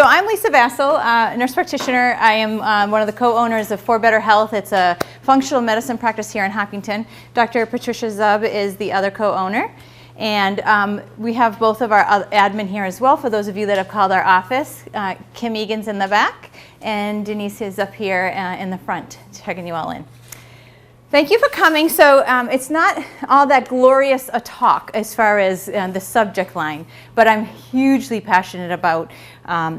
So I'm Lisa Vassal, nurse practitioner. I am one of the co-owners of For Better Health. It's a functional medicine practice here in Hopkinton. Dr. Patricia Zub is the other co-owner. And we have both of our admin here as well, for those of you that have called our office. Kim Egan's in the back, and Denise is up here in the front, checking you all in. Thank you for coming. So it's not all that glorious a talk as far as the subject line, but I'm hugely passionate about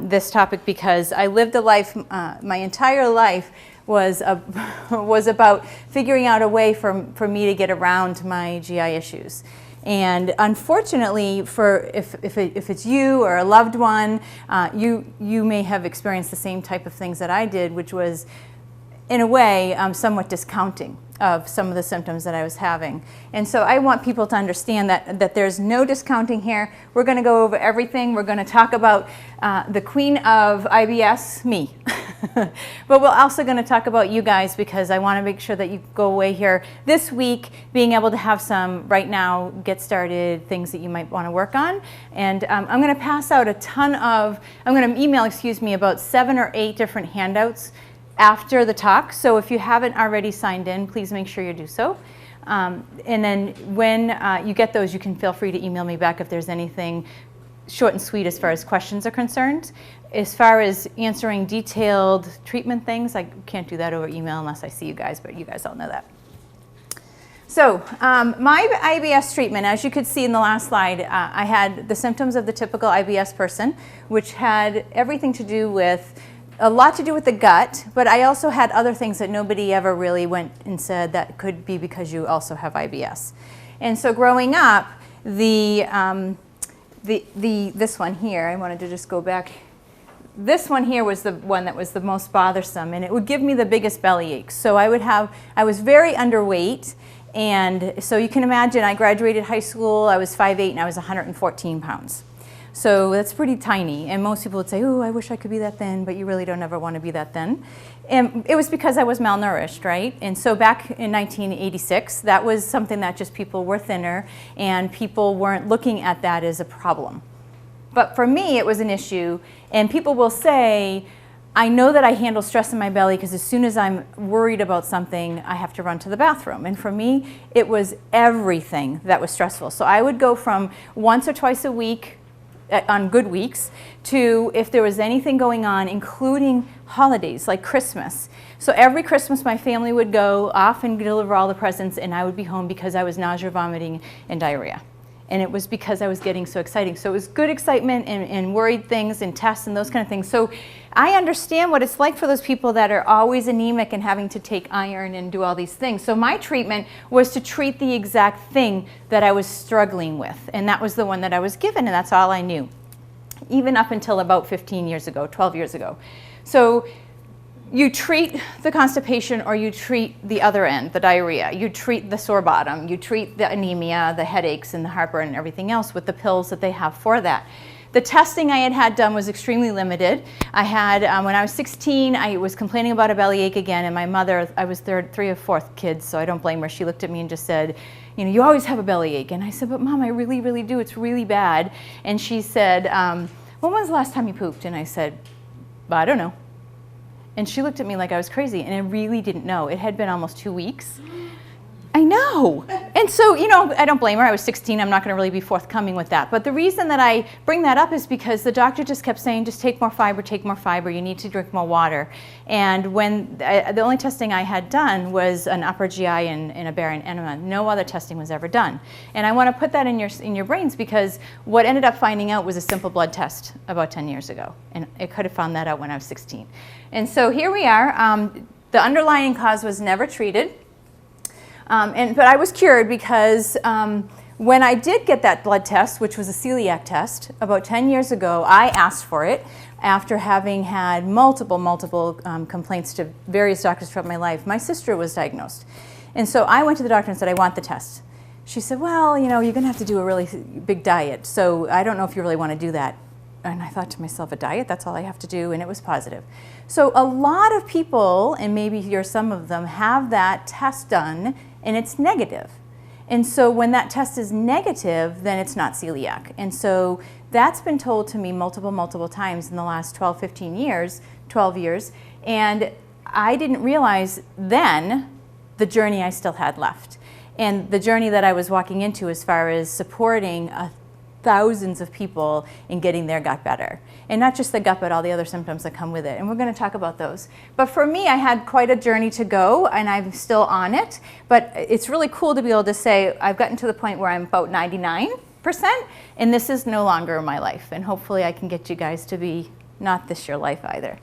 this topic because I lived a life, my entire life was about figuring out a way for me to get around my GI issues. And unfortunately, if it's you or a loved one, you may have experienced the same type of things that I did, which was, in a way, somewhat discounting of some of the symptoms that I was having. And so I want people to understand that there's no discounting here. We're going to go over everything. We're going to talk about the queen of IBS, me. But we're also going to talk about you guys, because I want to make sure that you go away here this week being able to have some, right now, get started things that you might want to work on. And I'm going to pass out I'm going to email, about 7 or 8 different handouts after the talk. So if you haven't already signed in, please make sure you do so. And then when you get those, you can feel free to email me back if there's anything short and sweet as far as questions are concerned. As far as answering detailed treatment things, I can't do that over email unless I see you guys, but you guys all know that. So my IBS treatment, as you could see in the last slide, I had the symptoms of the typical IBS person, which had everything to do with a lot to do with the gut, but I also had other things that nobody ever really went and said that could be because you also have IBS. And so growing up, this one here, I wanted to just go back. This one here was the one that was the most bothersome, and it would give me the biggest belly aches. So I was very underweight, and so you can imagine I graduated high school, I was 5'8", and I was 114 pounds. So that's pretty tiny, and most people would say, oh, I wish I could be that thin, but you really don't ever want to be that thin. And it was because I was malnourished, right? And so back in 1986, that was something that just people were thinner, and people weren't looking at that as a problem. But for me, it was an issue, and people will say, I know that I handle stress in my belly because as soon as I'm worried about something, I have to run to the bathroom. And for me, it was everything that was stressful. So I would go from once or twice a week on good weeks to if there was anything going on, including holidays like Christmas. So every Christmas my family would go off and deliver all the presents, and I would be home because I was nausea, vomiting, and diarrhea. And it was because I was getting so exciting. So it was good excitement and worried things and tests and those kind of things. So I understand what it's like for those people that are always anemic and having to take iron and do all these things. So my treatment was to treat the exact thing that I was struggling with. And that was the one that I was given, and that's all I knew, even up until about 15 years ago, 12 years ago. So you treat the constipation, or you treat the other end, the diarrhea. You treat the sore bottom. You treat the anemia, the headaches, and the heartburn, and everything else with the pills that they have for that. The testing I had done was extremely limited. I had, when I was 16, I was complaining about a bellyache again, and my mother, I was three or fourth kid, so I don't blame her. She looked at me and just said, you know, you always have a bellyache. And I said, but Mom, I really, really do. It's really bad. And she said, when was the last time you pooped? And I said, well, I don't know. And she looked at me like I was crazy, and I really didn't know. It had been almost 2 weeks. I know. And so, you know, I don't blame her. I was 16. I'm not going to really be forthcoming with that. But the reason that I bring that up is because the doctor just kept saying, just take more fiber, take more fiber. You need to drink more water. And when the only testing I had done was an upper GI and a barium enema. No other testing was ever done. And I want to put that in your brains, because what ended up finding out was a simple blood test about 10 years ago. And I could have found that out when I was 16. And so here we are. The underlying cause was never treated. But I was cured because when I did get that blood test, which was a celiac test, about 10 years ago, I asked for it after having had multiple complaints to various doctors throughout my life. My sister was diagnosed. And so I went to the doctor and said, I want the test. She said, well, you know, you're going to have to do a really big diet, so I don't know if you really want to do that. And I thought to myself, a diet, that's all I have to do, and it was positive. So a lot of people, and maybe you're some of them, have that test done, and it's negative. And so when that test is negative, then it's not celiac. And so That's been told to me multiple times in the last 12 years, and I didn't realize then the journey I still had left, and the journey that I was walking into as far as supporting thousands of people in getting their gut better. And not just the gut, but all the other symptoms that come with it. And we're going to talk about those. But for me, I had quite a journey to go, and I'm still on it. But it's really cool to be able to say I've gotten to the point where I'm about 99%, and this is no longer my life. And hopefully I can get you guys to be not this your life either.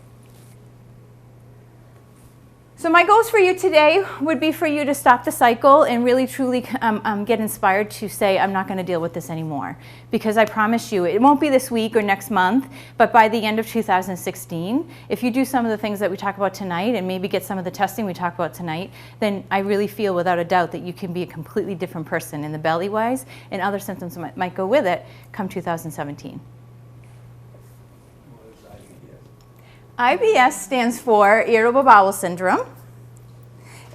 So my goals for you today would be for you to stop the cycle and really truly get inspired to say, I'm not going to deal with this anymore. Because I promise you, it won't be this week or next month, but by the end of 2016, if you do some of the things that we talk about tonight and maybe get some of the testing we talk about tonight, then I really feel without a doubt that you can be a completely different person in the belly-wise, and other symptoms might go with it come 2017. IBS stands for irritable bowel syndrome.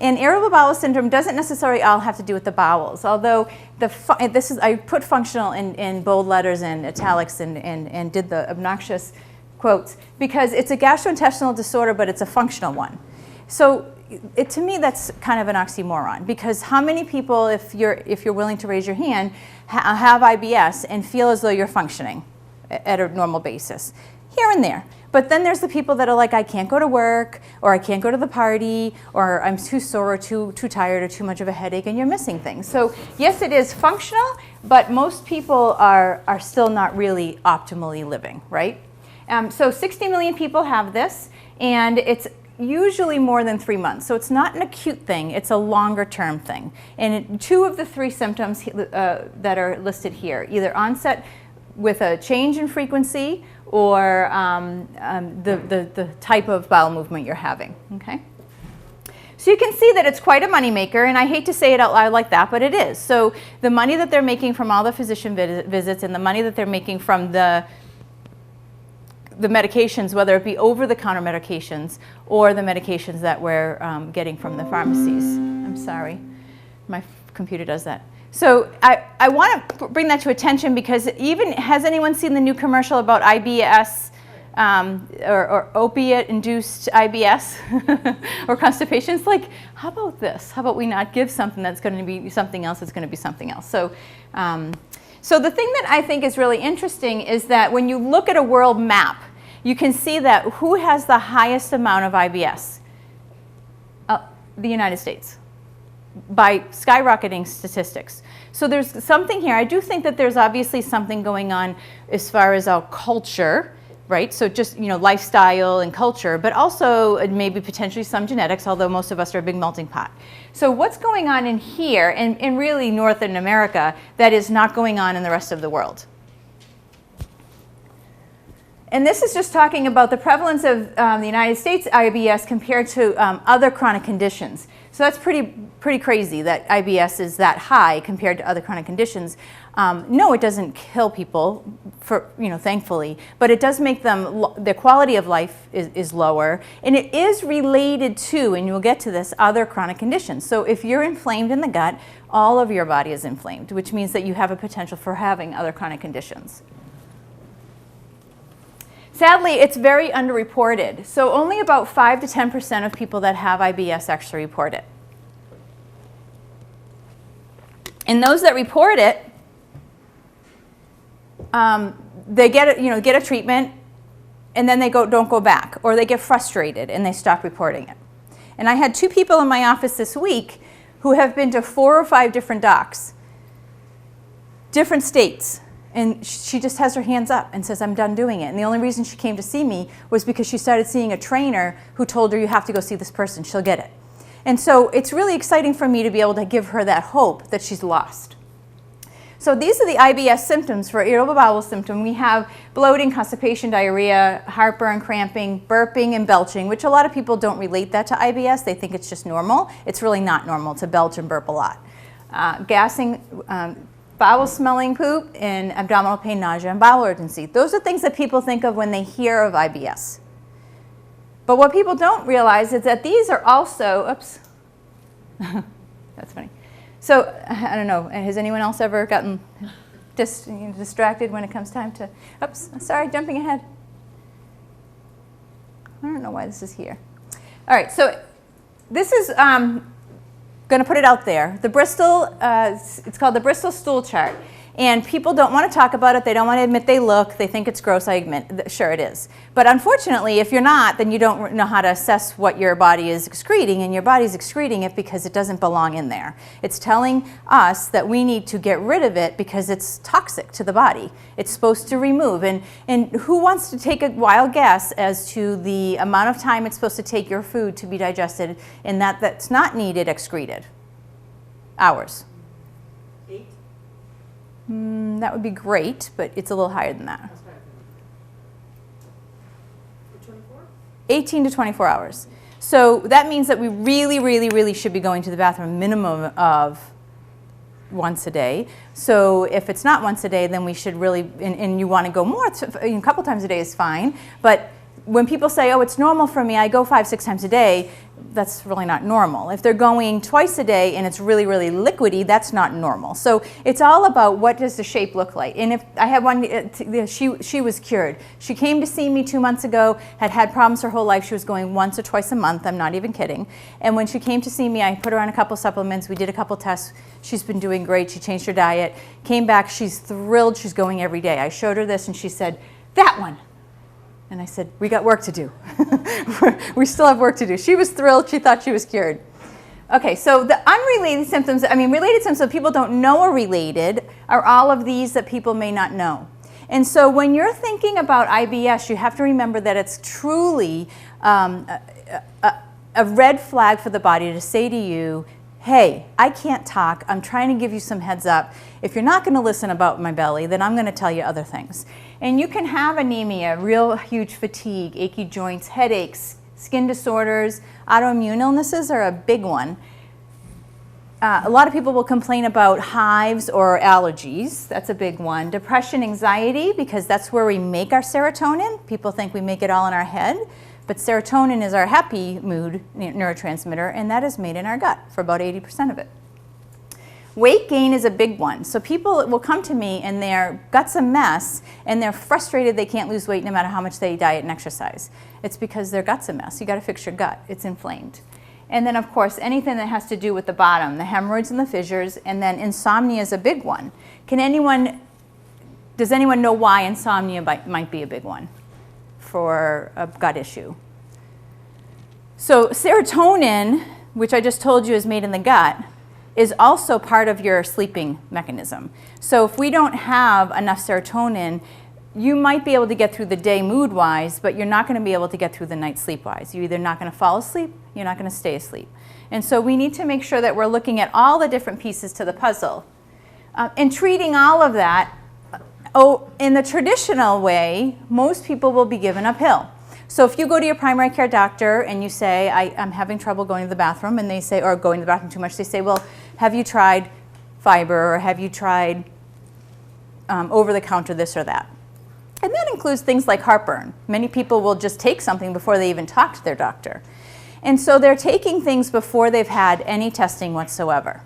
And irritable bowel syndrome doesn't necessarily all have to do with the bowels, although I put functional in bold letters and italics and did the obnoxious quotes because it's a gastrointestinal disorder, but it's a functional one. So to me, that's kind of an oxymoron, because how many people, if you're willing to raise your hand, have IBS and feel as though you're functioning at a normal basis? Here and there. But then there's the people that are like, I can't go to work, or I can't go to the party, or I'm too sore, or too tired, or too much of a headache, and you're missing things. So yes, it is functional, but most people are still not really optimally living, right? So 60 million people have this, and it's usually more than 3 months. So it's not an acute thing, it's a longer term thing. And 2 of the 3 symptoms that are listed here, either onset with a change in frequency or the type of bowel movement you're having, okay? So you can see that it's quite a moneymaker, and I hate to say it out loud like that, but it is. So the money that they're making from all the physician visits and the money that they're making from the medications, whether it be over-the-counter medications or the medications that we're getting from the pharmacies. I'm sorry, my computer does that. So I want to bring that to attention because has anyone seen the new commercial about IBS or opiate-induced IBS or constipation? It's like, how about this? How about we not give something that's going to be something else that's going to be something else? So, so the thing that I think is really interesting is that when you look at a world map, you can see that who has the highest amount of IBS? The United States, by skyrocketing statistics. So there's something here. I do think that there's obviously something going on as far as our culture, right? So just, lifestyle and culture, but also maybe potentially some genetics, although most of us are a big melting pot. So what's going on in here, and really Northern America, that is not going on in the rest of the world? And this is just talking about the prevalence of the United States IBS compared to other chronic conditions. So that's pretty crazy that IBS is that high compared to other chronic conditions. No, it doesn't kill people, thankfully, but it does make them, their quality of life is lower, and it is related to, and you'll get to this, other chronic conditions. So if you're inflamed in the gut, all of your body is inflamed, which means that you have a potential for having other chronic conditions. Sadly, it's very underreported. So only about 5 to 10% of people that have IBS actually report it. And those that report it, they get a treatment, and then they don't go back, or they get frustrated and they stop reporting it. And I had 2 people in my office this week who have been to 4 or 5 different docs, different states. And she just has her hands up and says, I'm done doing it. And the only reason she came to see me was because she started seeing a trainer who told her, you have to go see this person, she'll get it. And so it's really exciting for me to be able to give her that hope that she's lost. So these are the IBS symptoms for irritable bowel symptom. We have bloating, constipation, diarrhea, heartburn, cramping, burping, and belching, which a lot of people don't relate that to IBS. They think it's just normal. It's really not normal to belch and burp a lot. Gassing, bowel smelling, poop, and abdominal pain, nausea, and bowel urgency. Those are things that people think of when they hear of IBS. But what people don't realize is that these are also, oops, that's funny. So, I don't know, has anyone else ever gotten just distracted when it comes time to, oops, sorry, jumping ahead. I don't know why this is here. All right, so this is going to put it out there. The Bristol, it's called the Bristol stool chart. And people don't want to talk about it. They don't want to admit they look. They think it's gross. I admit, sure it is. But unfortunately, if you're not, then you don't know how to assess what your body is excreting. And your body's excreting it because it doesn't belong in there. It's telling us that we need to get rid of it because it's toxic to the body. It's supposed to remove. And who wants to take a wild guess as to the amount of time it's supposed to take your food to be digested and that's not needed excreted? Hours. 8? That would be great, but it's a little higher than that. 24? 18 to 24 hours. So that means that we really, really, really should be going to the bathroom a minimum of once a day. So if it's not once a day, then we should really, and you want to go more, a couple times a day is fine. But when people say, oh, it's normal for me, I go 5-6 times a day, that's really not normal. If they're going twice a day and it's really, really liquidy, that's not normal. So it's all about what does the shape look like. And if I had one, she was cured. She came to see me 2 months ago, had problems her whole life. She was going once or twice a month. I'm not even kidding. And when she came to see me, I put her on a couple supplements. We did a couple tests. She's been doing great. She changed her diet, came back. She's thrilled. She's going every day. I showed her this and she said, that one. And I said, we got work to do. We still have work to do. She was thrilled. She thought she was cured. Okay, so the unrelated symptoms, related symptoms that people don't know are related are all of these that people may not know. And so when you're thinking about IBS, you have to remember that it's truly a red flag for the body to say to you, hey, I can't talk. I'm trying to give you some heads up. If you're not going to listen about my belly, then I'm going to tell you other things. And you can have anemia, real huge fatigue, achy joints, headaches, skin disorders, autoimmune illnesses are a big one. A lot of people will complain about hives or allergies. That's a big one. Depression, anxiety, because that's where we make our serotonin. People think we make it all in our head. But serotonin is our happy mood neurotransmitter, and that is made in our gut for about 80% of it. Weight gain is a big one. So people will come to me and their gut's a mess and they're frustrated they can't lose weight no matter how much they diet and exercise. It's because their gut's a mess. You got to fix your gut. It's inflamed. And then of course anything that has to do with the bottom, the hemorrhoids and the fissures, and then insomnia is a big one. Does anyone know why insomnia might be a big one for a gut issue? So serotonin, which I just told you is made in the gut, is also part of your sleeping mechanism. So if we don't have enough serotonin, you might be able to get through the day mood-wise, but you're not going to be able to get through the night sleep-wise. You're either not going to fall asleep, you're not going to stay asleep. And so we need to make sure that we're looking at all the different pieces to the puzzle. And treating all of that, in the traditional way, most people will be given a pill. So if you go to your primary care doctor and you say, I'm having trouble going to the bathroom, and they say, or going to the bathroom too much, they say, well, have you tried fiber, or have you tried over-the-counter this or that? And that includes things like heartburn. Many people will just take something before they even talk to their doctor. And so they're taking things before they've had any testing whatsoever.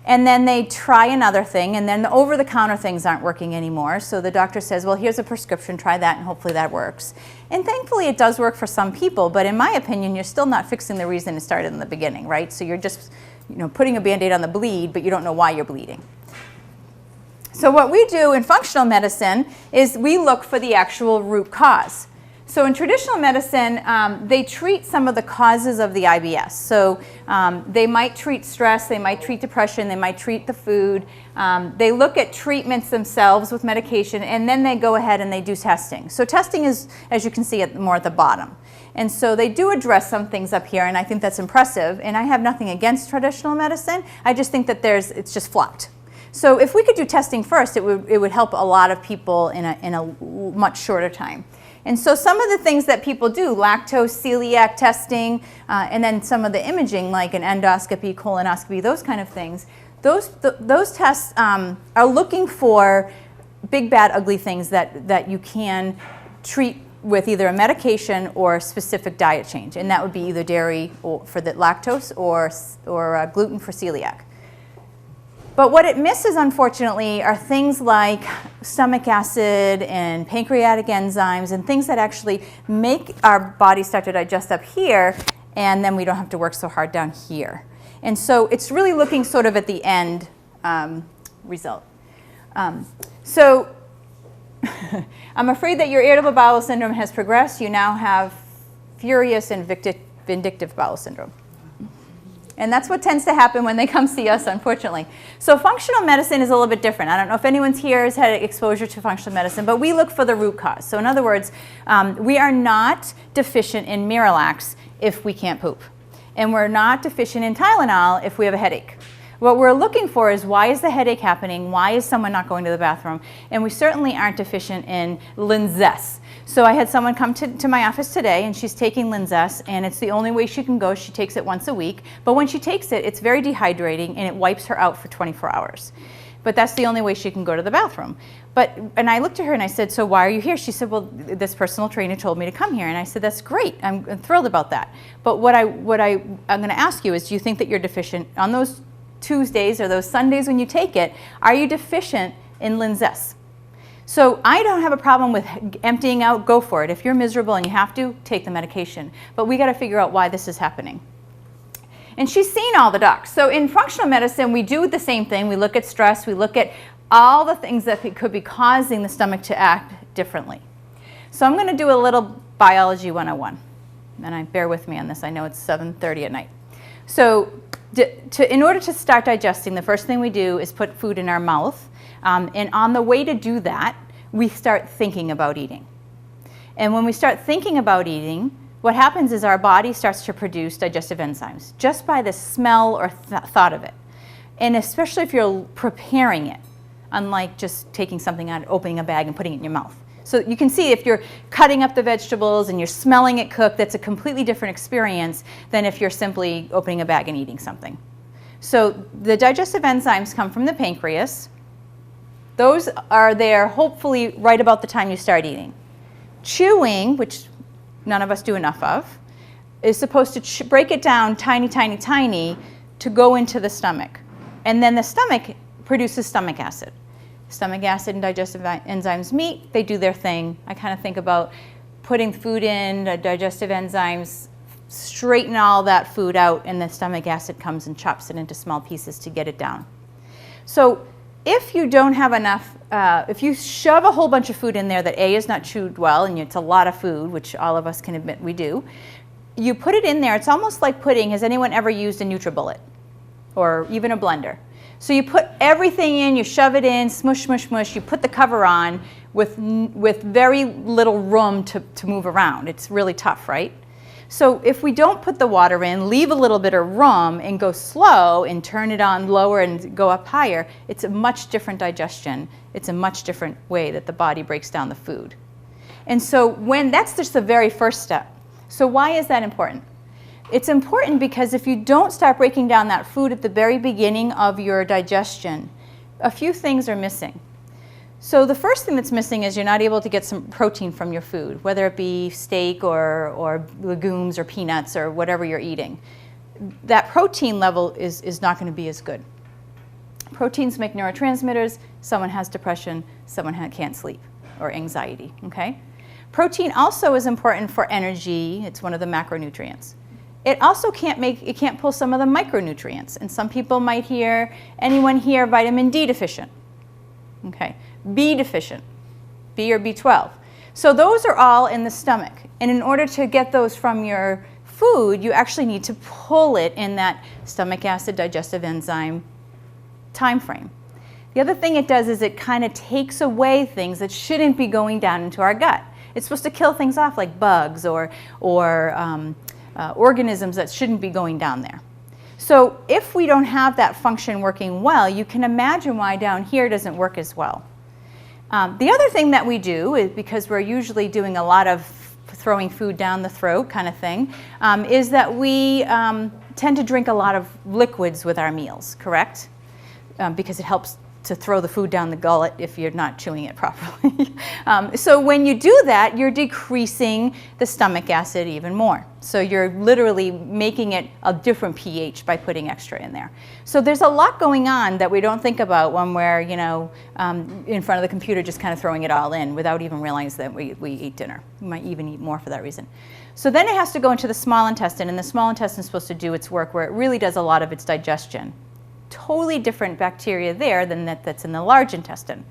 And then they try another thing, and then the over-the-counter things aren't working anymore. So the doctor says, well, here's a prescription, try that, and hopefully that works. And thankfully it does work for some people, but in my opinion, you're still not fixing the reason it started in the beginning, right? So you're just putting a Band-Aid on the bleed, but you don't know why you're bleeding. So what we do in functional medicine is we look for the actual root cause. So in traditional medicine, they treat some of the causes of the IBS. So they might treat stress, they might treat depression, they might treat the food. They look at treatments themselves with medication, and then they go ahead and they do testing. So testing is, as you can see, more at the bottom. And so they do address some things up here, and I think that's impressive. And I have nothing against traditional medicine. I just think that it's just flopped. So if we could do testing first, it would help a lot of people in a much shorter time. And so some of the things that people do, lactose, celiac testing, and then some of the imaging like an endoscopy, colonoscopy, those kind of things, those tests are looking for big, bad, ugly things that you can treat with either a medication or a specific diet change. And that would be either dairy for the lactose or gluten for celiac. But what it misses, unfortunately, are things like stomach acid and pancreatic enzymes and things that actually make our body start to digest up here, and then we don't have to work so hard down here. And so it's really looking sort of at the end result. So I'm afraid that your irritable bowel syndrome has progressed. You now have furious and vindictive bowel syndrome. And that's what tends to happen when they come see us, unfortunately. So functional medicine is a little bit different. I don't know if anyone here has had exposure to functional medicine, but we look for the root cause. So in other words, we are not deficient in Miralax if we can't poop. And we're not deficient in Tylenol if we have a headache. What we're looking for is, why is the headache happening? Why is someone not going to the bathroom? And we certainly aren't deficient in Linzess. So I had someone come to my office today, and she's taking Linzess, and it's the only way she can go. She takes it once a week. But when she takes it, it's very dehydrating, and it wipes her out for 24 hours. But that's the only way she can go to the bathroom. And I looked at her and I said, so why are you here? She said, well, this personal trainer told me to come here. And I said, that's great. I'm thrilled about that. But what I'm going to ask you is, do you think that you're deficient on those Tuesdays or those Sundays when you take it? Are you deficient in Linzess? So I don't have a problem with emptying out. Go for it. If you're miserable and you have to, take the medication. But we got to figure out why this is happening. And she's seen all the docs. So in functional medicine, we do the same thing. We look at stress. We look at all the things that could be causing the stomach to act differently. So I'm going to do a little biology 101. And bear with me on this. I know it's 7:30 at night. So in order to start digesting, the first thing we do is put food in our mouth. And on the way to do that, we start thinking about eating. And when we start thinking about eating, what happens is our body starts to produce digestive enzymes just by the smell or thought of it. And especially if you're preparing it, unlike just taking something out, opening a bag and putting it in your mouth. So you can see if you're cutting up the vegetables and you're smelling it cooked, that's a completely different experience than if you're simply opening a bag and eating something. So the digestive enzymes come from the pancreas. Those are there hopefully right about the time you start eating. Chewing, which none of us do enough of, is supposed to break it down tiny, tiny, tiny to go into the stomach. And then the stomach produces stomach acid. Stomach acid and digestive enzymes meet, they do their thing. I kind of think about putting food in, the digestive enzymes straighten all that food out, and the stomach acid comes and chops it into small pieces to get it down. So if you don't have enough, if you shove a whole bunch of food in there that A, is not chewed well, and it's a lot of food, which all of us can admit we do, you put it in there, it's almost like putting, has anyone ever used a NutriBullet or even a blender? So you put everything in, you shove it in, smush, smush, smush, you put the cover on with very little room to move around. It's really tough, right? So if we don't put the water in, leave a little bit of room and go slow and turn it on lower and go up higher, it's a much different digestion. It's a much different way that the body breaks down the food. And so that's just the very first step. So why is that important? It's important because if you don't start breaking down that food at the very beginning of your digestion, a few things are missing. So the first thing that's missing is you're not able to get some protein from your food, whether it be steak or legumes or peanuts or whatever you're eating. That protein level is not going to be as good. Proteins make neurotransmitters. Someone has depression, someone can't sleep, or anxiety, okay? Protein also is important for energy. It's one of the macronutrients. It also can't pull some of the micronutrients. And some people might hear, anyone here vitamin D deficient? Okay. B deficient, B or B12. So those are all in the stomach. And in order to get those from your food, you actually need to pull it in that stomach acid digestive enzyme time frame. The other thing it does is it kind of takes away things that shouldn't be going down into our gut. It's supposed to kill things off like bugs or organisms that shouldn't be going down there. So if we don't have that function working well, you can imagine why down here doesn't work as well. The other thing that we do is, because we're usually doing a lot of throwing food down the throat kind of thing, is that we tend to drink a lot of liquids with our meals, correct? Because it helps to throw the food down the gullet if you're not chewing it properly. So when you do that, you're decreasing the stomach acid even more. So you're literally making it a different pH by putting extra in there. So there's a lot going on that we don't think about when we're, you know, in front of the computer just kind of throwing it all in without even realizing that we ate dinner. We might even eat more for that reason. So then it has to go into the small intestine, and the small intestine is supposed to do its work where it really does a lot of its digestion. Totally different bacteria there than that's in the large intestine.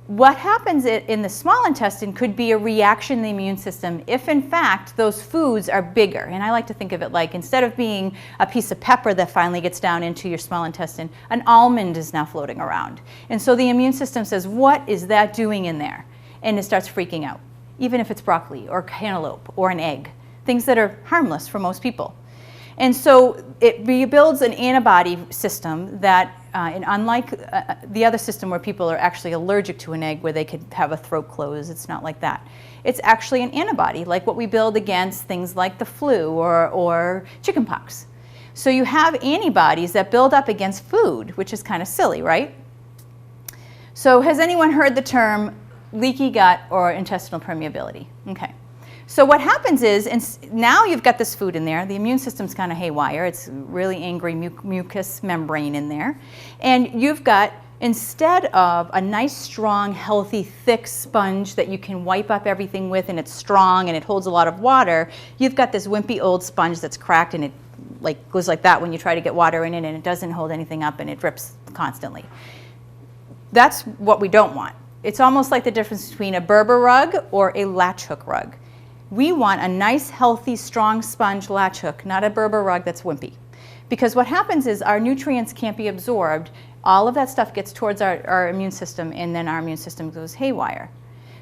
What happens in the small intestine could be a reaction in the immune system if in fact those foods are bigger. And I like to think of it like, instead of being a piece of pepper that finally gets down into your small intestine, an almond is now floating around. And so the immune system says, what is that doing in there? And it starts freaking out, even if it's broccoli or cantaloupe or an egg, things that are harmless for most people. And so it rebuilds an antibody system that, and unlike the other system where people are actually allergic to an egg where they could have a throat close, it's not like that. It's actually an antibody, like what we build against things like the flu or chickenpox. So you have antibodies that build up against food, which is kind of silly, right? So has anyone heard the term leaky gut or intestinal permeability? Okay. So what happens is, now you've got this food in there, the immune system's kind of haywire, it's really angry mucous membrane in there, and you've got, instead of a nice, strong, healthy, thick sponge that you can wipe up everything with and it's strong and it holds a lot of water, you've got this wimpy old sponge that's cracked and it goes like that when you try to get water in it, and it doesn't hold anything up and it drips constantly. That's what we don't want. It's almost like the difference between a Berber rug or a latch hook rug. We want a nice, healthy, strong sponge latch hook, not a Berber rug that's wimpy. Because what happens is our nutrients can't be absorbed. All of that stuff gets towards our immune system, and then our immune system goes haywire.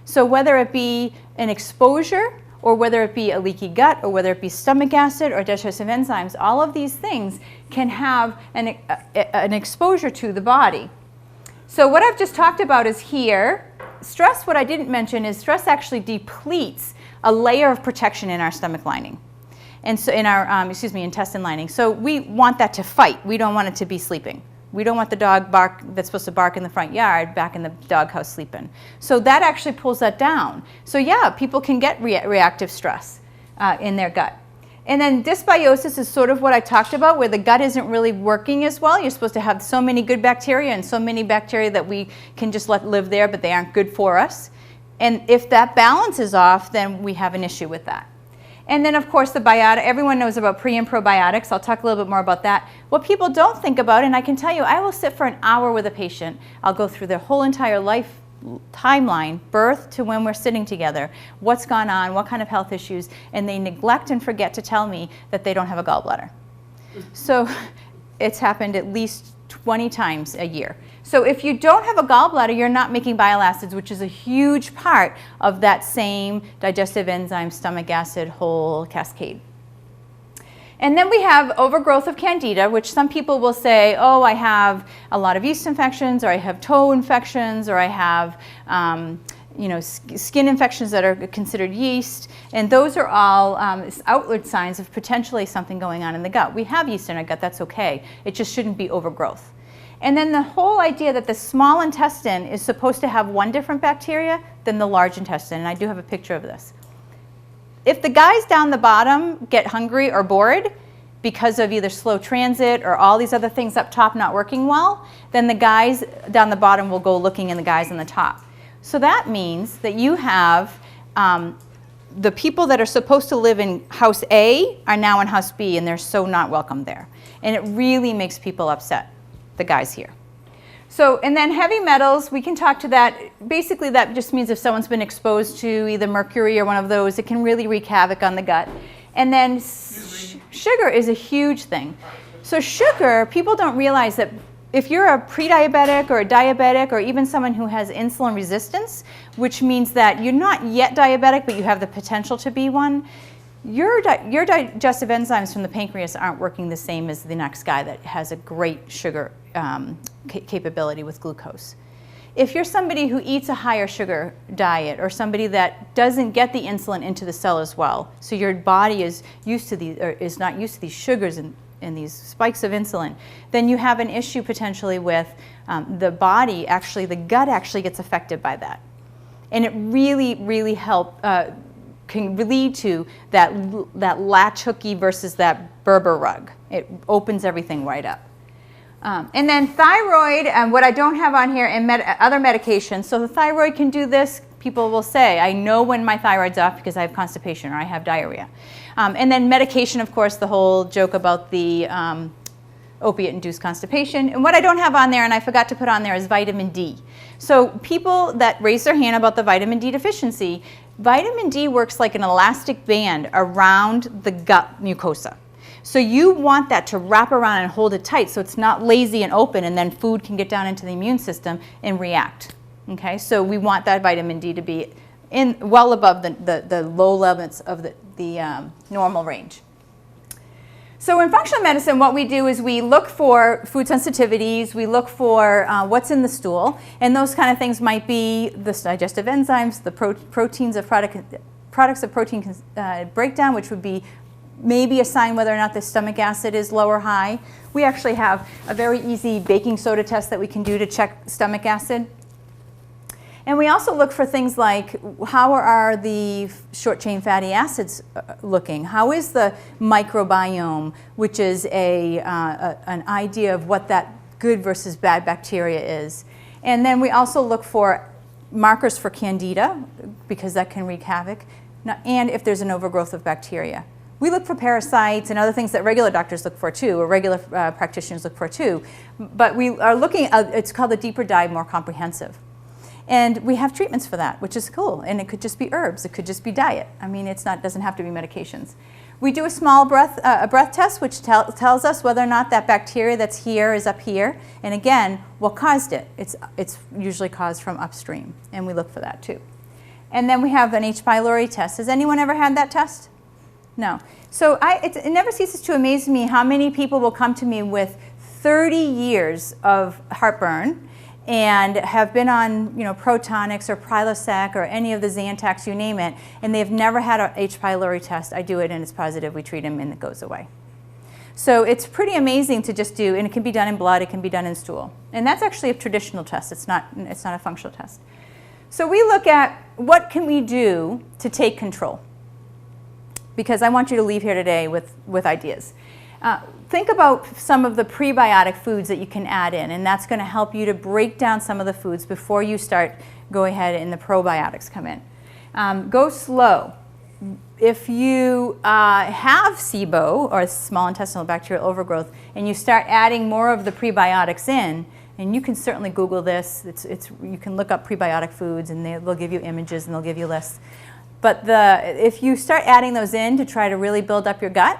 So whether it be an exposure, or whether it be a leaky gut, or whether it be stomach acid or digestive enzymes, all of these things can have an exposure to the body. So what I've just talked about is here. Stress, what I didn't mention is stress actually depletes a layer of protection in our stomach lining, and so in our intestine lining. So we want that to fight. We don't want it to be sleeping. We don't want the dog that's supposed to bark in the front yard back in the doghouse sleeping. So that actually pulls that down. So yeah, people can get reactive stress in their gut. And then dysbiosis is sort of what I talked about, where the gut isn't really working as well. You're supposed to have so many good bacteria and so many bacteria that we can just let live there, but they aren't good for us. And if that balance is off, then we have an issue with that. And then, of course, the biotic. Everyone knows about pre and probiotics. I'll talk a little bit more about that. What people don't think about, and I can tell you, I will sit for an hour with a patient. I'll go through their whole entire life timeline, birth to when we're sitting together, what's gone on, what kind of health issues, and they neglect and forget to tell me that they don't have a gallbladder. So it's happened at least 20 times a year. So if you don't have a gallbladder, you're not making bile acids, which is a huge part of that same digestive enzyme, stomach acid, whole cascade. And then we have overgrowth of candida, which some people will say, oh, I have a lot of yeast infections, or I have toe infections, or I have skin infections that are considered yeast. And those are all outward signs of potentially something going on in the gut. We have yeast in our gut, that's okay. It just shouldn't be overgrowth. And then the whole idea that the small intestine is supposed to have one different bacteria than the large intestine, and I do have a picture of this. If the guys down the bottom get hungry or bored because of either slow transit or all these other things up top not working well, then the guys down the bottom will go looking in the guys on the top. So that means that you have the people that are supposed to live in house A are now in house B, and they're so not welcome there. And it really makes people upset, the guys here. So, and then heavy metals, we can talk to that. Basically, that just means if someone's been exposed to either mercury or one of those, it can really wreak havoc on the gut. And then sugar is a huge thing. So sugar, people don't realize that if you're a pre-diabetic or a diabetic or even someone who has insulin resistance, which means that you're not yet diabetic, but you have the potential to be one, your digestive enzymes from the pancreas aren't working the same as the next guy that has a great sugar capability with glucose. If you're somebody who eats a higher sugar diet, or somebody that doesn't get the insulin into the cell as well, so your body is used to these, or is not used to these sugars these spikes of insulin, then you have an issue potentially with the body, actually the gut actually gets affected by that. And it really, really can lead to that latch hooky versus that Berber rug. It opens everything right up. And then thyroid, what I don't have on here, and other medications. So the thyroid can do this. People will say, I know when my thyroid's off because I have constipation or I have diarrhea. And then medication, of course, the whole joke about the opiate-induced constipation. And what I don't have on there, and I forgot to put on there, is vitamin D. So people that raise their hand about the vitamin D deficiency, vitamin D works like an elastic band around the gut mucosa. So you want that to wrap around and hold it tight so it's not lazy and open, and then food can get down into the immune system and react. Okay, so we want that vitamin D to be well above the low limits of the normal range. So in functional medicine, what we do is we look for food sensitivities, we look for what's in the stool, and those kind of things might be the digestive enzymes, the proteins of products of protein breakdown, which would be maybe a sign whether or not the stomach acid is low or high. We actually have a very easy baking soda test that we can do to check stomach acid. And we also look for things like, how are the short-chain fatty acids looking? How is the microbiome, which is an idea of what that good versus bad bacteria is. And then we also look for markers for candida, because that can wreak havoc, and if there's an overgrowth of bacteria. We look for parasites and other things that regular doctors look for too, or regular practitioners look for too. But we are looking at, it's called a deeper dive, more comprehensive. And we have treatments for that, which is cool. And it could just be herbs. It could just be diet. I mean, doesn't have to be medications. We do a small breath test, which tells us whether or not that bacteria that's here is up here. And again, what caused it? It's usually caused from upstream. And we look for that too. And then we have an H. pylori test. Has anyone ever had that test? No. So it never ceases to amaze me how many people will come to me with 30 years of heartburn and have been on, Protonix or Prilosec or any of the Zantacs, you name it, and they've never had an H. pylori test. I do it and it's positive. We treat them and it goes away. So it's pretty amazing to just do, and it can be done in blood, it can be done in stool. And that's actually a traditional test. It's not a functional test. So we look at what can we do to take control, because I want you to leave here today with ideas. Think about some of the prebiotic foods that you can add in, and that's going to help you to break down some of the foods before you go ahead and the probiotics come in. Go slow. If you have SIBO, or small intestinal bacterial overgrowth, and you start adding more of the prebiotics in, and you can certainly Google this, you can look up prebiotic foods and they'll give you images and they'll give you lists. But if you start adding those in to try to really build up your gut,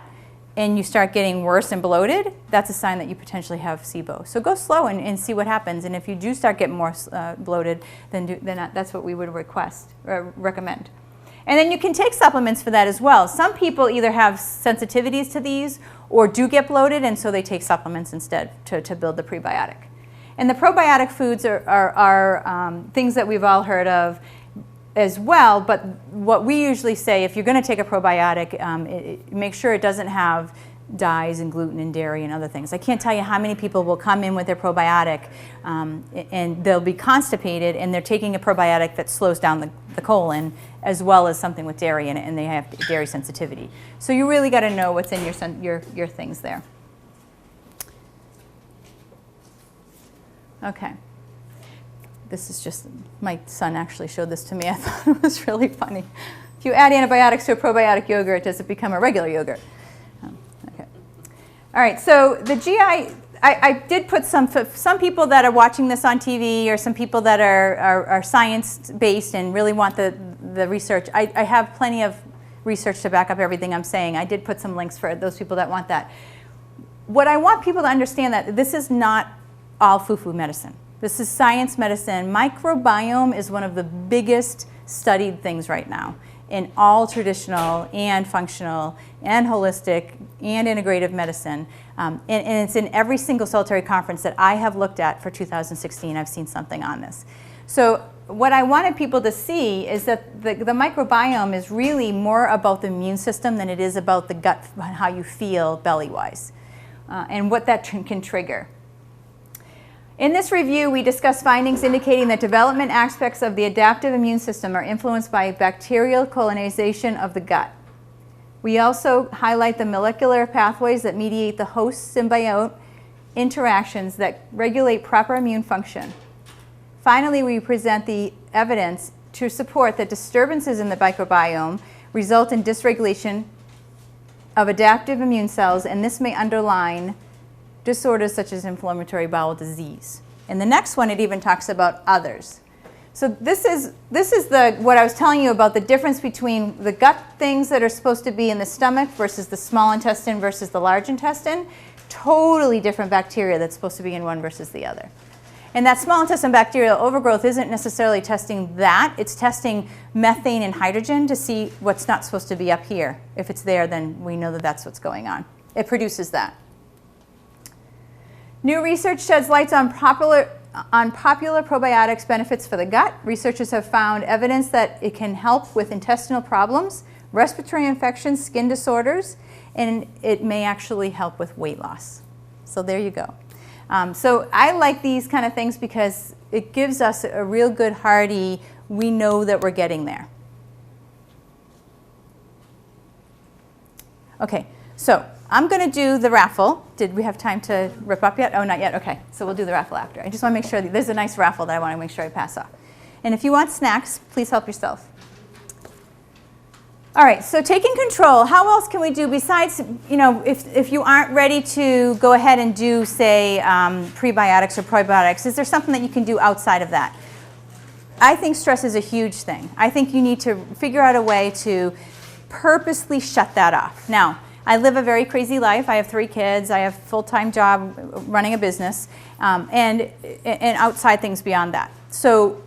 and you start getting worse and bloated, that's a sign that you potentially have SIBO. So go slow and see what happens. And if you do start getting more bloated, then that's what we would recommend. And then you can take supplements for that as well. Some people either have sensitivities to these or do get bloated, and so they take supplements instead to build the prebiotic. And the probiotic foods are things that we've all heard of as well, but what we usually say, if you're going to take a probiotic, make sure it doesn't have dyes and gluten and dairy and other things. I can't tell you how many people will come in with their probiotic and they'll be constipated and they're taking a probiotic that slows down the colon as well as something with dairy in it, and they have dairy sensitivity. So you really got to know what's in your things there. Okay. This is just, my son actually showed this to me. I thought it was really funny. If you add antibiotics to a probiotic yogurt, does it become a regular yogurt? Okay. All right, so the GI, I did put some people that are watching this on TV, or some people that are science-based and really want the research. I have plenty of research to back up everything I'm saying. I did put some links for those people that want that. What I want people to understand, that this is not all foo-foo medicine. This is science medicine. Microbiome is one of the biggest studied things right now in all traditional and functional and holistic and integrative medicine. And it's in every single solitary conference that I have looked at for 2016. I've seen something on this. So what I wanted people to see is that the microbiome is really more about the immune system than it is about the gut, how you feel belly-wise. and what that can trigger. In this review, we discuss findings indicating that development aspects of the adaptive immune system are influenced by bacterial colonization of the gut. We also highlight the molecular pathways that mediate the host-symbiote interactions that regulate proper immune function. Finally, we present the evidence to support that disturbances in the microbiome result in dysregulation of adaptive immune cells, and this may underline disorders such as inflammatory bowel disease. In the next one, it even talks about others. So this is what I was telling you about the difference between the gut things that are supposed to be in the stomach versus the small intestine versus the large intestine. Totally different bacteria that's supposed to be in one versus the other. And that small intestine bacterial overgrowth isn't necessarily testing that. It's testing methane and hydrogen to see what's not supposed to be up here. If it's there, then we know that that's what's going on. It produces that. New research sheds light on popular probiotics benefits for the gut. Researchers have found evidence that it can help with intestinal problems, respiratory infections, skin disorders, and it may actually help with weight loss. So there you go. So I like these kind of things because it gives us a real good hearty, we know that we're getting there. Okay, so I'm going to do the raffle. Did we have time to rip up yet? Oh, not yet. Okay, so we'll do the raffle after. I just want to make sure that there's a nice raffle that I want to make sure I pass off. And if you want snacks, please help yourself. All right, so taking control, how else can we do besides, if you aren't ready to go ahead and do, say, prebiotics or probiotics, is there something that you can do outside of that? I think stress is a huge thing. I think you need to figure out a way to purposely shut that off. Now, I live a very crazy life. I have 3 kids. I have a full-time job running a business, and outside things beyond that. So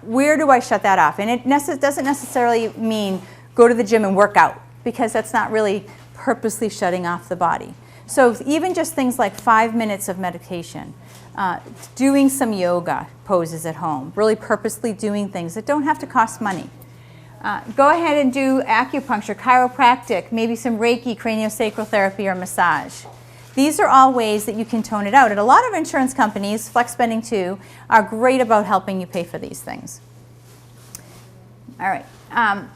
where do I shut that off? And it doesn't necessarily mean go to the gym and work out, because that's not really purposely shutting off the body. So even just things like 5 minutes of meditation, doing some yoga poses at home, really purposely doing things that don't have to cost money. Go ahead and do acupuncture, chiropractic, maybe some Reiki, craniosacral therapy, or massage. These are all ways that you can tone it out. And a lot of insurance companies, Flex Spending too, are great about helping you pay for these things. All right. And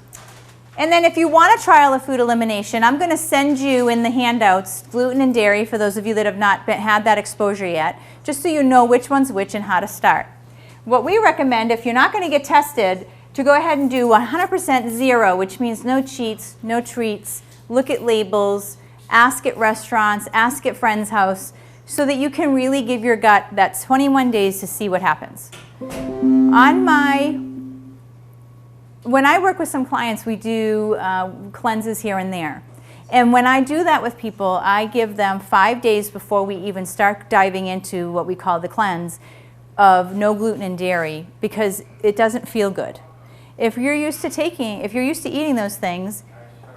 then if you want to trial a food elimination, I'm going to send you in the handouts gluten and dairy for those of you that have not had that exposure yet, just so you know which one's which and how to start. What we recommend, if you're not going to get tested, to go ahead and do 100% zero, which means no cheats, no treats, look at labels, ask at restaurants, ask at friends' house, so that you can really give your gut that 21 days to see what happens. When I work with some clients, we do cleanses here and there. And when I do that with people, I give them 5 days before we even start diving into what we call the cleanse of no gluten and dairy, because it doesn't feel good. If you're used to eating those things,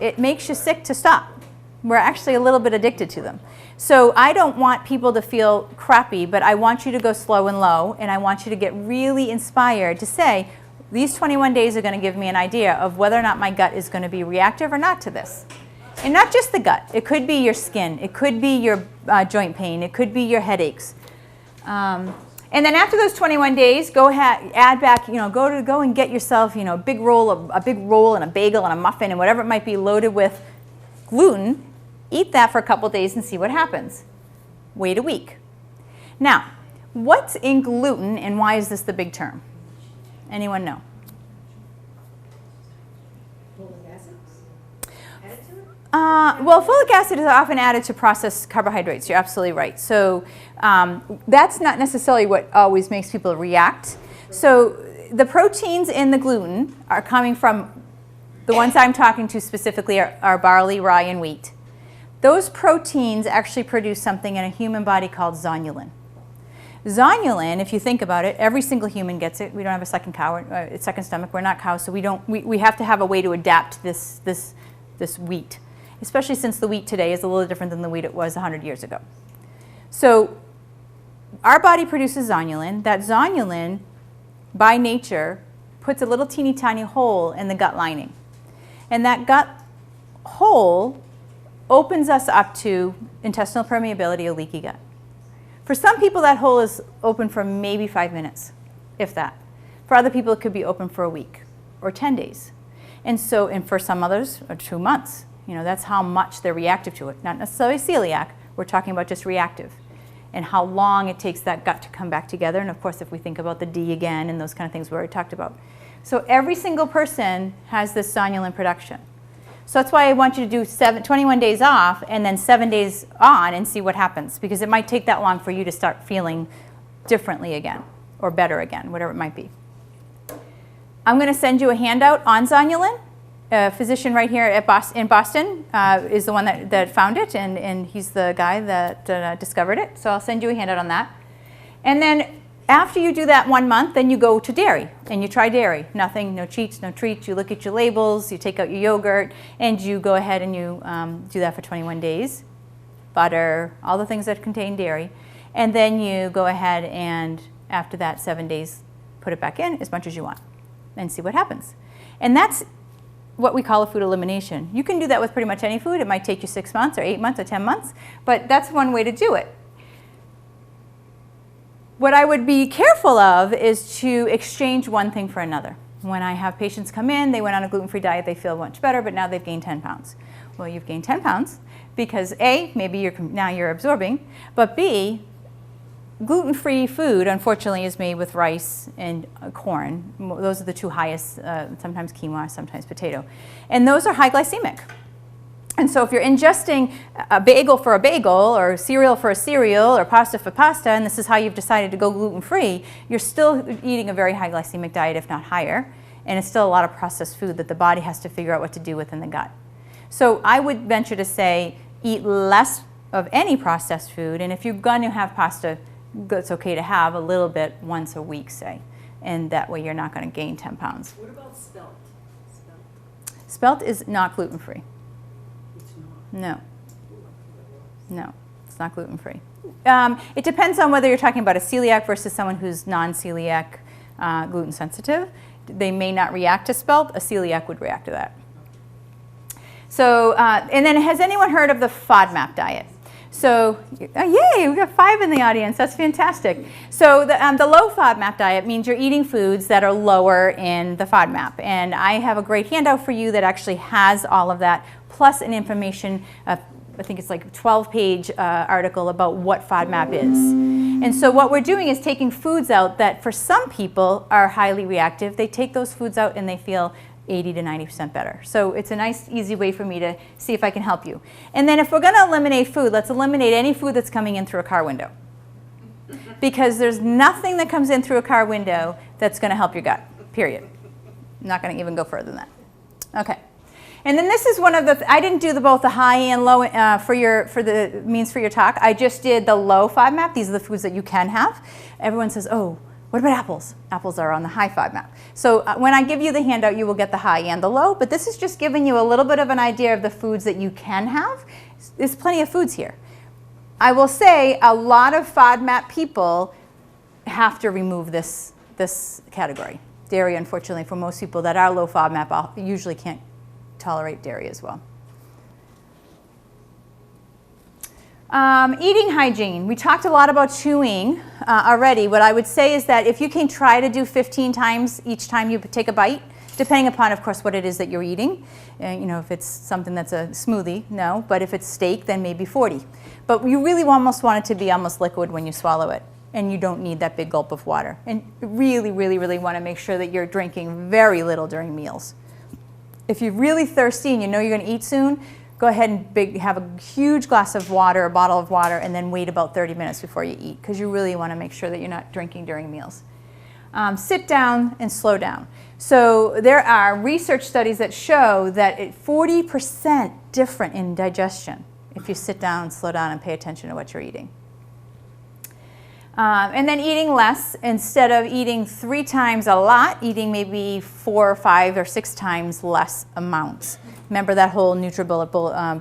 it makes you sick to stop. We're actually a little bit addicted to them. So I don't want people to feel crappy, but I want you to go slow and low, and I want you to get really inspired to say, these 21 days are going to give me an idea of whether or not my gut is going to be reactive or not to this. And not just the gut. It could be your skin. It could be your joint pain. It could be your headaches. And then after those 21 days, go ahead, add back, go and get yourself, a big roll and a bagel and a muffin and whatever it might be loaded with gluten. Eat that for a couple days and see what happens. Wait a week. Now, what's in gluten and why is this the big term? Anyone know? Folic acids? Added to it? Well, folic acid is often added to processed carbohydrates. You're absolutely right. So that's not necessarily what always makes people react. So the proteins in the gluten are coming from, the ones I'm talking to specifically are barley, rye, and wheat. Those proteins actually produce something in a human body called zonulin. Zonulin, if you think about it, every single human gets it. We don't have a second second stomach. We're not cows, so we have to have a way to adapt this wheat, especially since the wheat today is a little different than the wheat it was 100 years ago. So our body produces zonulin. That zonulin, by nature, puts a little teeny tiny hole in the gut lining. And that gut hole opens us up to intestinal permeability or leaky gut. For some people, that hole is open for maybe 5 minutes, if that. For other people, it could be open for a week or 10 days. And for some others, 2 months. That's how much they're reactive to it. Not necessarily celiac, we're talking about just reactive. And how long it takes that gut to come back together. And of course, if we think about the D again and those kind of things we already talked about. So every single person has this zonulin production. So that's why I want you to do 21 days off and then 7 days on and see what happens. Because it might take that long for you to start feeling differently again or better again, whatever it might be. I'm going to send you a handout on zonulin. A physician right here in Boston is the one that found it, and he's the guy that discovered it. So I'll send you a handout on that. And then after you do that 1 month, then you go to dairy, and you try dairy. Nothing, no cheats, no treats. You look at your labels, you take out your yogurt, and you go ahead and you do that for 21 days. Butter, all the things that contain dairy. And then you go ahead and, after that 7 days, put it back in as much as you want and see what happens. And that's what we call a food elimination. You can do that with pretty much any food. It might take you 6 months or 8 months or 10 months, but that's one way to do it. What I would be careful of is to exchange one thing for another. When I have patients come in, they went on a gluten-free diet, they feel much better, but now they've gained 10 pounds. Well, you've gained 10 pounds because A, maybe now you're absorbing, but B, gluten-free food, unfortunately, is made with rice and corn. Those are the two highest, sometimes quinoa, sometimes potato. And those are high glycemic. And so if you're ingesting a bagel for a bagel, or cereal for a cereal, or pasta for pasta, and this is how you've decided to go gluten-free, you're still eating a very high glycemic diet, if not higher. And it's still a lot of processed food that the body has to figure out what to do with in the gut. So I would venture to say, eat less of any processed food. And if you're going to have pasta, it's okay to have a little bit once a week, say, and that way you're not going to gain 10 pounds. What about spelt? Spelt is not gluten-free. It's not. No, it's not gluten-free. It depends on whether you're talking about a celiac versus someone who's non-celiac, gluten sensitive. They may not react to spelt. A celiac would react to that. So, and then has anyone heard of the FODMAP diet? So, yay, we got 5 in the audience. That's fantastic. So the low FODMAP diet means you're eating foods that are lower in the FODMAP. And I have a great handout for you that actually has all of that, plus an information, I think it's like a 12-page article about what FODMAP is. And so what we're doing is taking foods out that for some people are highly reactive. They take those foods out and they feel 80 to 90% better. So it's a nice, easy way for me to see if I can help you. And then if we're going to eliminate food, let's eliminate any food that's coming in through a car window. Because there's nothing that comes in through a car window that's going to help your gut, period. I'm not going to even go further than that. Okay. And then this is one of the, I didn't do both the high and low for the means for your talk. I just did the low FODMAP. These are the foods that you can have. Everyone says, oh, what about apples? Apples are on the high FODMAP. So when I give you the handout, you will get the high and the low, but this is just giving you a little bit of an idea of the foods that you can have. There's plenty of foods here. I will say a lot of FODMAP people have to remove this category. Dairy, unfortunately, for most people that are low FODMAP, usually can't tolerate dairy as well. Eating hygiene. We talked a lot about chewing already. What I would say is that if you can try to do 15 times each time you take a bite, depending upon, of course, what it is that you're eating. You know, if it's something that's a smoothie, no. But if it's steak, then maybe 40. But you really almost want it to be almost liquid when you swallow it. And you don't need that big gulp of water. And really, really, really want to make sure that you're drinking very little during meals. If you're really thirsty and you know you're going to eat soon, go ahead and have a huge glass of water, a bottle of water, and then wait about 30 minutes before you eat, because you really want to make sure that you're not drinking during meals. Sit down and slow down. So there are research studies that show that it's 40% different in digestion if you sit down, slow down, and pay attention to what you're eating. And then eating less. Instead of eating 3 times a lot, eating maybe 4 or 5 or 6 times less amounts. Remember that whole NutriBullet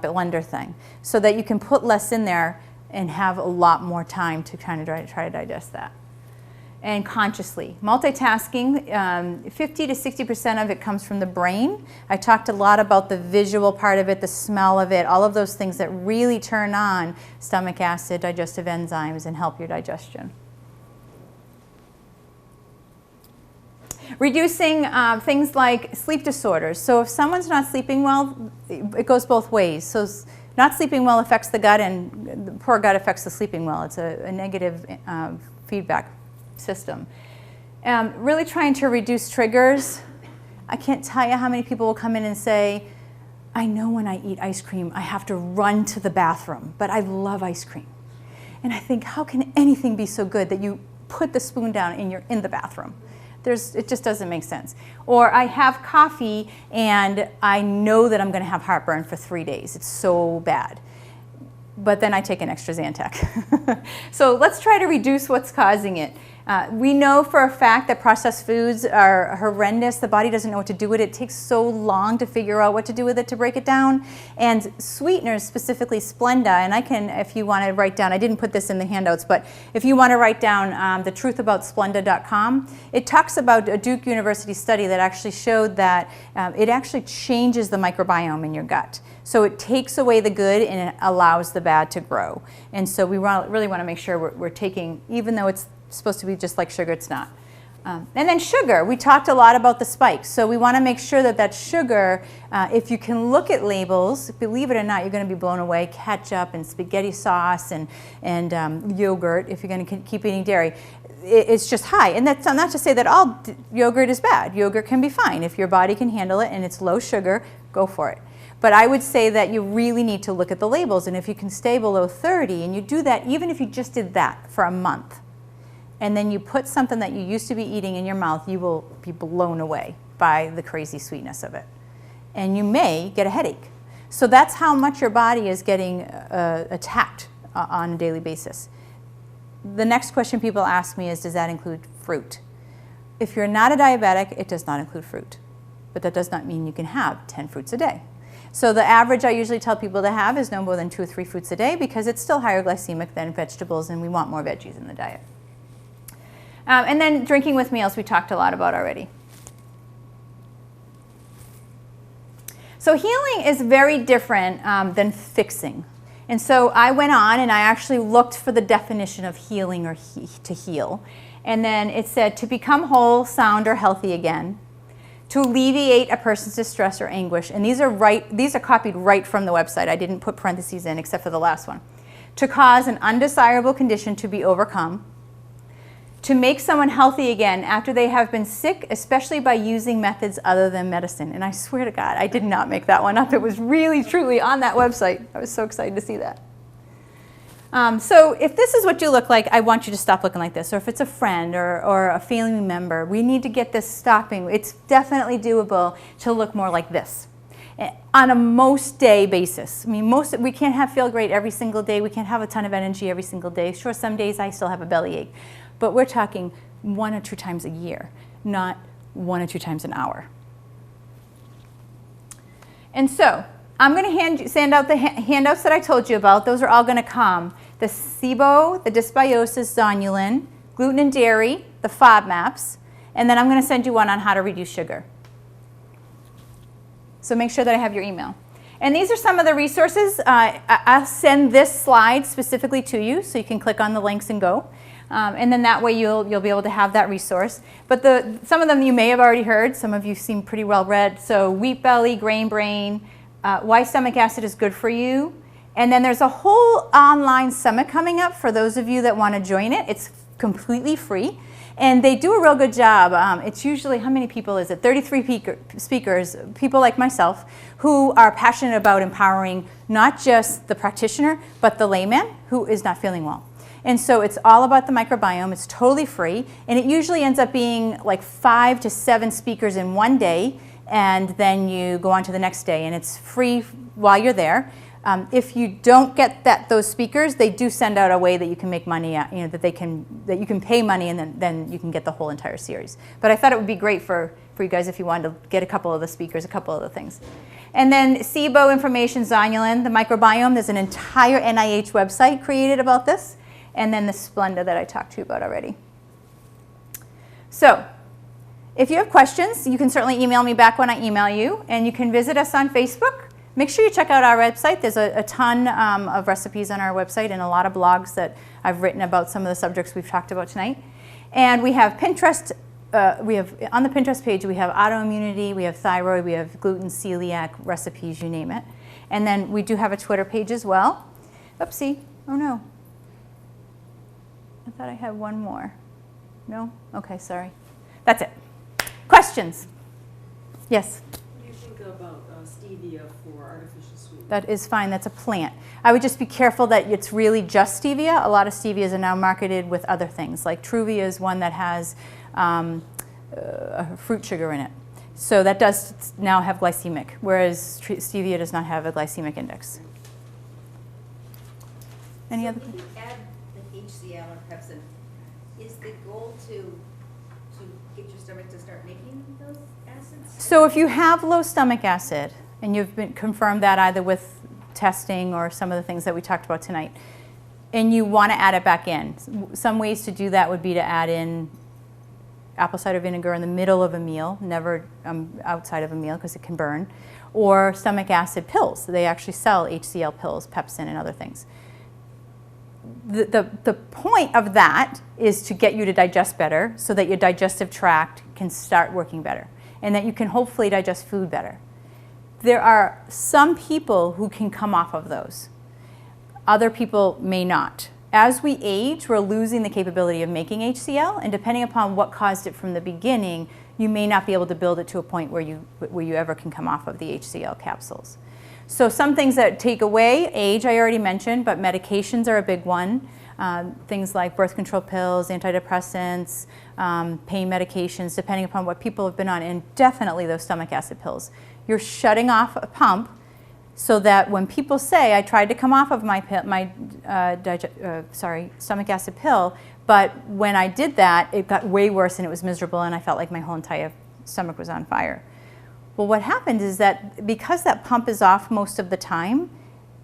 blender thing, so that you can put less in there and have a lot more time to kind of try to digest that. and consciously. Multitasking, 50 to 60% of it comes from the brain. I talked a lot about the visual part of it, the smell of it, all of those things that really turn on stomach acid, digestive enzymes, and help your digestion. Reducing things like sleep disorders. So if someone's not sleeping well, it goes both ways. So not sleeping well affects the gut, and the poor gut affects the sleeping well. It's a negative feedback system. Really trying to reduce triggers. I can't tell you how many people will come in and say, I know when I eat ice cream, I have to run to the bathroom, but I love ice cream. And I think, how can anything be so good that you put the spoon down and you're in the bathroom? It just doesn't make sense. Or I have coffee and I know that I'm going to have heartburn for 3 days. It's so bad. But then I take an extra Zantac. So let's try to reduce what's causing it. We know for a fact that processed foods are horrendous. The body doesn't know what to do with it. It takes so long to figure out what to do with it to break it down. And sweeteners, specifically Splenda, and I can, if you want to write down, I didn't put this in the handouts, but if you want to write down thetruthaboutsplenda.com, it talks about a Duke University study that actually showed that it actually changes the microbiome in your gut. So it takes away the good and it allows the bad to grow. And so we really want to make sure we're taking, even though it's supposed to be just like sugar, it's not. And then sugar, we talked a lot about the spikes. So we want to make sure that sugar, if you can look at labels, believe it or not, you're going to be blown away. Ketchup and spaghetti sauce and yogurt, if you're going to keep eating dairy, it's just high. And that's not to say that all yogurt is bad. Yogurt can be fine. If your body can handle it and it's low sugar, go for it. But I would say that you really need to look at the labels. And if you can stay below 30, and you do that, even if you just did that for a month, and then you put something that you used to be eating in your mouth, you will be blown away by the crazy sweetness of it. And you may get a headache. So that's how much your body is getting attacked on a daily basis. The next question people ask me is, does that include fruit? If you're not a diabetic, it does not include fruit. But that does not mean you can have 10 fruits a day. So the average I usually tell people to have is no more than 2 or 3 fruits a day, because it's still higher glycemic than vegetables, and we want more veggies in the diet. And then drinking with meals, we talked a lot about already. So healing is very different than fixing. And so I went on and I actually looked for the definition of healing, or to heal. And then it said to become whole, sound, or healthy again, to alleviate a person's distress or anguish. And these are copied right from the website. I didn't put parentheses in except for the last one. To cause an undesirable condition to be overcome. To make someone healthy again after they have been sick, especially by using methods other than medicine. And I swear to God, I did not make that one up. It was really, truly on that website. I was so excited to see that. So if this is what you look like, I want you to stop looking like this. Or if it's a friend or a family member, we need to get this stopping. It's definitely doable to look more like this on a most day basis. I mean, we can't feel great every single day. We can't have a ton of energy every single day. Sure, some days I still have a bellyache. But we're talking 1 or 2 times a year, not 1 or 2 times an hour. And so I'm going to send out the handouts that I told you about. Those are all going to come. The SIBO, the dysbiosis, zonulin, gluten and dairy, the FODMAPs, and then I'm going to send you one on how to reduce sugar. So make sure that I have your email. And these are some of the resources. I'll send this slide specifically to you, so you can click on the links and go. And then that way you'll be able to have that resource. But some of them you may have already heard. Some of you seem pretty well read. So wheat belly, grain brain, why stomach acid is good for you. And then there's a whole online summit coming up for those of you that want to join it. It's completely free. And they do a real good job. It's usually, how many people is it? 33 speakers, people like myself, who are passionate about empowering not just the practitioner, but the layman who is not feeling well. And so it's all about the microbiome. It's totally free. And it usually ends up being like 5 to 7 speakers in one day. And then you go on to the next day. And it's free while you're there. If you don't get those speakers, they do send out a way that you can make money, that you can pay money, and then you can get the whole entire series. But I thought it would be great for you guys if you wanted to get a couple of the speakers, a couple of the things. And then SIBO information, zonulin, the microbiome. There's an entire NIH website created about this. And then the Splenda that I talked to you about already. So if you have questions, you can certainly email me back when I email you, and you can visit us on Facebook. Make sure you check out our website. There's a ton of recipes on our website and a lot of blogs that I've written about some of the subjects we've talked about tonight. And we have Pinterest. On the Pinterest page, we have autoimmunity, we have thyroid, we have gluten, celiac, recipes, you name it. And then we do have a Twitter page as well. Oopsie. Oh, no. I thought I had one more. No? Okay, sorry. That's it. Questions? Yes? What do you think about stevia for artificial sweetener? That is fine. That's a plant. I would just be careful that it's really just stevia. A lot of stevias are now marketed with other things. Like Truvia is one that has a fruit sugar in it. So that does now have glycemic, whereas stevia does not have a glycemic index. Any other? When you add the HCl or pepsin, is the goal to get your stomach to start making those acids? So if you have low stomach acid, and you've been confirmed that either with testing or some of the things that we talked about tonight, and you want to add it back in, some ways to do that would be to add in apple cider vinegar in the middle of a meal, never outside of a meal because it can burn, or stomach acid pills. They actually sell HCl pills, pepsin, and other things. The point of that is to get you to digest better so that your digestive tract can start working better and that you can hopefully digest food better. There are some people who can come off of those. Other people may not. As we age, we're losing the capability of making HCl, and depending upon what caused it from the beginning, you may not be able to build it to a point where you ever can come off of the HCl capsules. So some things that take away, age I already mentioned, but medications are a big one. Things like birth control pills, antidepressants, pain medications, depending upon what people have been on, and definitely those stomach acid pills. You're shutting off a pump so that when people say, I tried to come off of my stomach acid pill, but when I did that, it got way worse and it was miserable and I felt like my whole entire stomach was on fire. Well, what happened is that because that pump is off most of the time,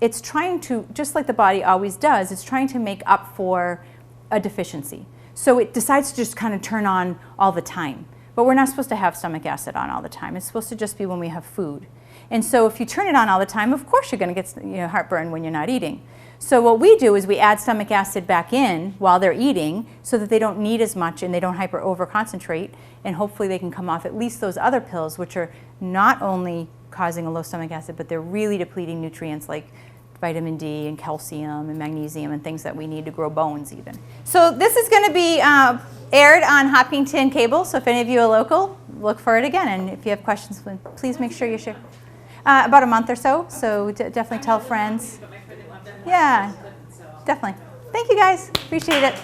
it's trying to, just like the body always does, it's trying to make up for a deficiency. So it decides to just kind of turn on all the time. But we're not supposed to have stomach acid on all the time. It's supposed to just be when we have food. And so if you turn it on all the time, of course you're going to get heartburn when you're not eating. So what we do is we add stomach acid back in while they're eating so that they don't need as much and they don't over-concentrate, and hopefully they can come off at least those other pills, which are not only causing a low stomach acid, but they're really depleting nutrients like vitamin D and calcium and magnesium and things that we need to grow bones even. So this is going to be aired on Hopkinton Cable, so if any of you are local, look for it again. And if you have questions, please make sure you share. About a month or so, so definitely tell friends. Yeah, definitely. Thank you guys. Appreciate it.